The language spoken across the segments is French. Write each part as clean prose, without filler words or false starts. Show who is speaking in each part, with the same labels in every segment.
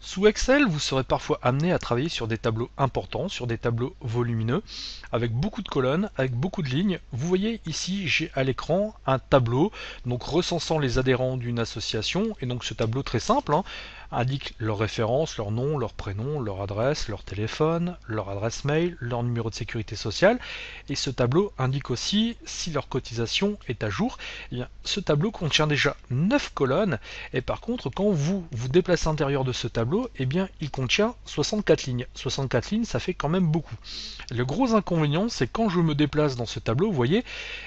Speaker 1: Sous Excel, vous serez parfois amené à travailler sur des tableaux importants, sur des tableaux volumineux, avec beaucoup de colonnes, avec beaucoup de lignes. Vous voyez ici, j'ai à l'écran un tableau, donc recensant les adhérents d'une association, et donc ce tableau très simple, indique leurs références, leur nom, leur prénom, leur adresse, leur téléphone, leur adresse mail, leur numéro de sécurité sociale, et ce tableau indique aussi si leur cotisation est à jour. Eh bien, ce tableau contient déjà 9 colonnes, et par contre, quand vous vous déplacez à l'intérieur de ce tableau, eh bien, il contient 64 lignes. 64 lignes, ça fait quand même beaucoup. Le gros inconvénient, c'est quand je me déplace dans ce tableau, vous voyez,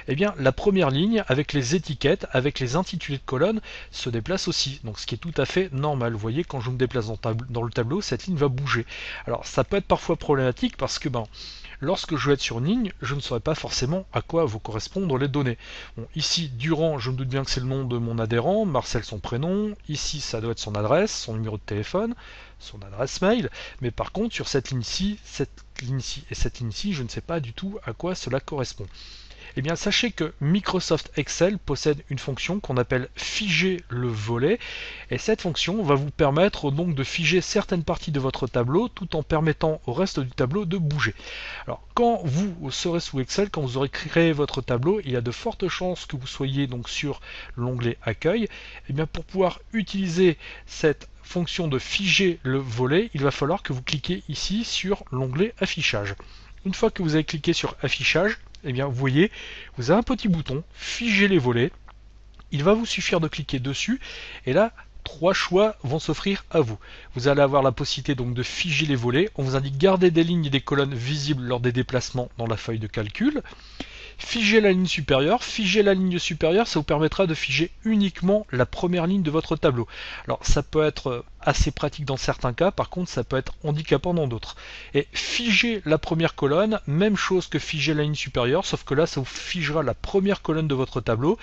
Speaker 1: eh bien, la première ligne, avec les étiquettes, avec les intitulés de colonnes, se déplace aussi. Donc, ce qui est tout à fait normal. Vous voyez, quand je me déplace dans le tableau, cette ligne va bouger. Alors, ça peut être parfois problématique parce que, lorsque je vais être sur une ligne, je ne saurais pas forcément à quoi vont correspondre les données. Bon, ici, Durand, je me doute bien que c'est le nom de mon adhérent, Marcel son prénom, ici ça doit être son adresse, son numéro de téléphone, son adresse mail, mais par contre sur cette ligne-ci, cette ligne-ci et cette ligne-ci, je ne sais pas du tout à quoi cela correspond. Eh bien, sachez que Microsoft Excel possède une fonction qu'on appelle figer le volet, et cette fonction va vous permettre donc de figer certaines parties de votre tableau tout en permettant au reste du tableau de bouger. Alors, quand vous serez sous Excel, quand vous aurez créé votre tableau, il y a de fortes chances que vous soyez donc sur l'onglet Accueil. Et bien, pour pouvoir utiliser cette fonction de figer le volet, il va falloir que vous cliquez ici sur l'onglet Affichage. Une fois que vous avez cliqué sur Affichage, eh bien, vous voyez, vous avez un petit bouton, figer les volets. Il va vous suffire de cliquer dessus, et là, trois choix vont s'offrir à vous. Vous allez avoir la possibilité donc de figer les volets. On vous indique garder des lignes et des colonnes visibles lors des déplacements dans la feuille de calcul. Figer la ligne supérieure. Figer la ligne supérieure, ça vous permettra de figer uniquement la première ligne de votre tableau. Alors ça peut être assez pratique dans certains cas, par contre ça peut être handicapant dans d'autres. Et figer la première colonne, même chose que figer la ligne supérieure, sauf que là ça vous figera la première colonne de votre tableau,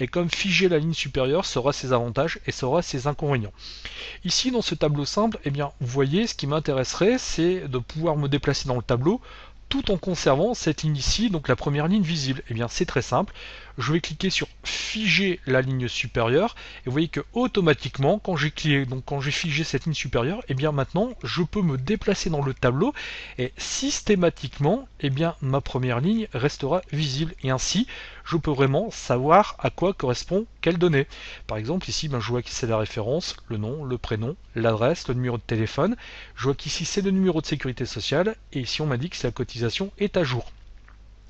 Speaker 1: et comme figer la ligne supérieure, ça aura ses avantages et ça aura ses inconvénients. Ici dans ce tableau simple, eh bien, vous voyez, ce qui m'intéresserait, c'est de pouvoir me déplacer dans le tableau tout en conservant cette ligne ici, donc la première ligne visible. Eh bien, c'est très simple. Je vais cliquer sur figer la ligne supérieure, et vous voyez que automatiquement, quand j'ai cliqué, donc quand j'ai figé cette ligne supérieure, eh bien maintenant, je peux me déplacer dans le tableau, et systématiquement, eh bien ma première ligne restera visible, et ainsi, je peux vraiment savoir à quoi correspond quelle donnée. Par exemple, ici, je vois qu'ici c'est la référence, le nom, le prénom, l'adresse, le numéro de téléphone. Je vois qu'ici c'est le numéro de sécurité sociale, et ici on m'a dit que la cotisation est à jour.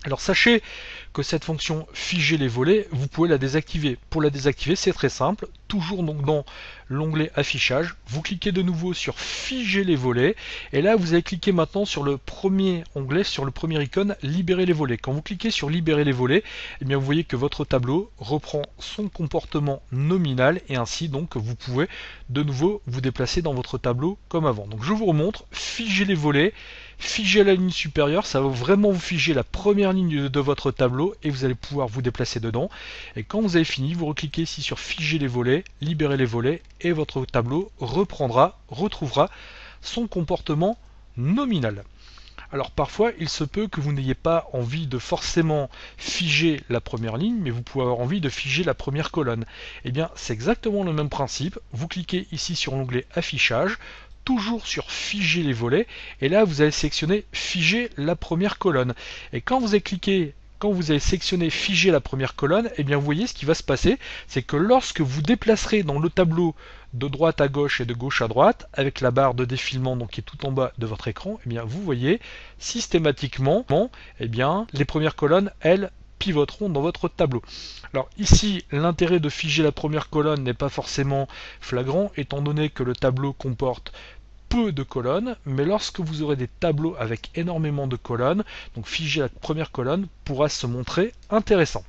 Speaker 1: Alors sachez que cette fonction figer les volets, vous pouvez la désactiver. Pour la désactiver, c'est très simple. Toujours donc dans l'onglet affichage, vous cliquez de nouveau sur figer les volets, et là vous allez cliquer maintenant sur le premier onglet, sur le premier icône libérer les volets. Quand vous cliquez sur libérer les volets, eh bien vous voyez que votre tableau reprend son comportement nominal, et ainsi donc vous pouvez de nouveau vous déplacer dans votre tableau comme avant. Donc je vous remontre, figer les volets, figer la ligne supérieure, ça va vraiment vous figer la première ligne de votre tableau et vous allez pouvoir vous déplacer dedans. Et quand vous avez fini, vous recliquez ici sur figer les volets, libérer les volets, et votre tableau retrouvera son comportement nominal. Alors parfois, il se peut que vous n'ayez pas envie de forcément figer la première ligne, mais vous pouvez avoir envie de figer la première colonne. Et bien, c'est exactement le même principe. Vous cliquez ici sur l'onglet affichage, toujours sur figer les volets, et là vous allez sélectionner figer la première colonne. Et quand vous avez sélectionné figer la première colonne, et bien vous voyez ce qui va se passer, c'est que lorsque vous déplacerez dans le tableau de droite à gauche et de gauche à droite, avec la barre de défilement donc qui est tout en bas de votre écran, et bien vous voyez systématiquement, et bien les premières colonnes, elles, pivoteront dans votre tableau. Alors ici, l'intérêt de figer la première colonne n'est pas forcément flagrant, étant donné que le tableau comporte peu de colonnes, mais lorsque vous aurez des tableaux avec énormément de colonnes, donc figer la première colonne pourra se montrer intéressant.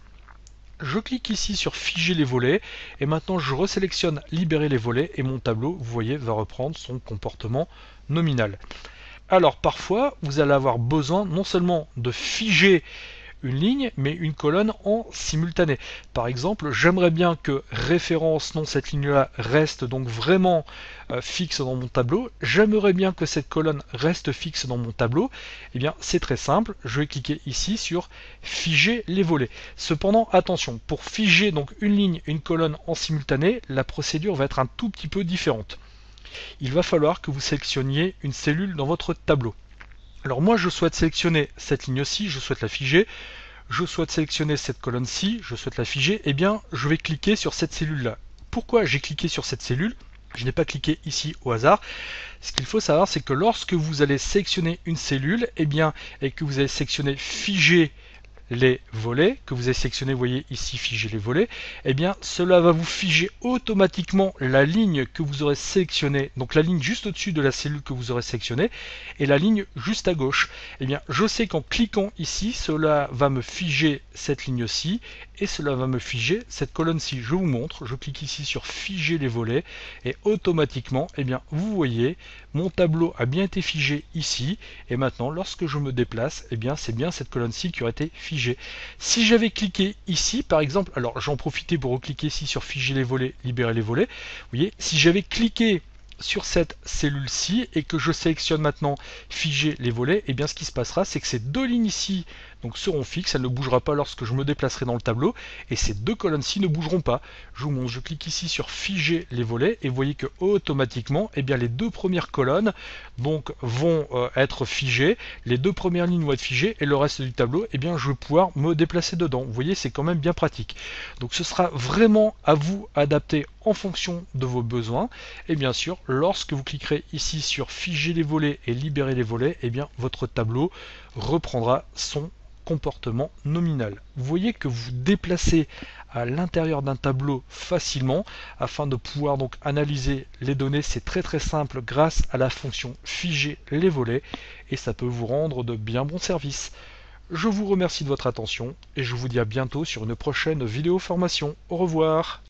Speaker 1: Je clique ici sur figer les volets, et maintenant je resélectionne libérer les volets, et mon tableau, vous voyez, va reprendre son comportement nominal. Alors parfois, vous allez avoir besoin non seulement de figer une ligne, mais une colonne en simultané. Par exemple, j'aimerais bien que référence, non, cette ligne-là reste donc vraiment fixe dans mon tableau. J'aimerais bien que cette colonne reste fixe dans mon tableau. Eh bien, c'est très simple. Je vais cliquer ici sur figer les volets. Cependant, attention, pour figer donc une ligne et une colonne en simultané, la procédure va être un tout petit peu différente. il va falloir que vous sélectionniez une cellule dans votre tableau. Alors moi je souhaite sélectionner cette ligne-ci, je souhaite la figer. Je souhaite sélectionner cette colonne-ci, je souhaite la figer, eh bien je vais cliquer sur cette cellule-là. Pourquoi j'ai cliqué sur cette cellule? Je n'ai pas cliqué ici au hasard. Ce qu'il faut savoir, c'est que lorsque vous allez sélectionner une cellule, eh bien, et que vous allez sélectionner figer les volets, que vous avez sélectionné, vous voyez ici figer les volets, eh bien cela va vous figer automatiquement la ligne que vous aurez sélectionnée, donc la ligne juste au-dessus de la cellule que vous aurez sélectionnée, et la ligne juste à gauche. Eh bien je sais qu'en cliquant ici, cela va me figer cette ligne-ci, et cela va me figer cette colonne-ci. Je vous montre, je clique ici sur figer les volets, et automatiquement, eh bien vous voyez, mon tableau a bien été figé ici, et maintenant lorsque je me déplace, eh bien c'est bien cette colonne-ci qui aurait été figée. Si j'avais cliqué ici, par exemple, alors j'en profitais pour recliquer ici sur figer les volets, libérer les volets. Vous voyez, si j'avais cliqué sur cette cellule-ci et que je sélectionne maintenant figer les volets, et bien ce qui se passera, c'est que ces deux lignes ici donc seront fixes, elles ne bougeront pas lorsque je me déplacerai dans le tableau, et ces deux colonnes-ci ne bougeront pas. Je vous montre, je clique ici sur figer les volets, et vous voyez que automatiquement, eh bien les deux premières colonnes donc vont être figées, les deux premières lignes vont être figées, et le reste du tableau, eh bien je vais pouvoir me déplacer dedans. Vous voyez, c'est quand même bien pratique. Donc ce sera vraiment à vous adapter en fonction de vos besoins, et bien sûr, lorsque vous cliquerez ici sur figer les volets et libérer les volets, eh bien votre tableau reprendra son comportement nominal. Vous voyez que vous déplacez à l'intérieur d'un tableau facilement afin de pouvoir donc analyser les données. C'est très simple grâce à la fonction figer les volets, et ça peut vous rendre de bien bons services. Je vous remercie de votre attention et je vous dis à bientôt sur une prochaine vidéo formation. Au revoir.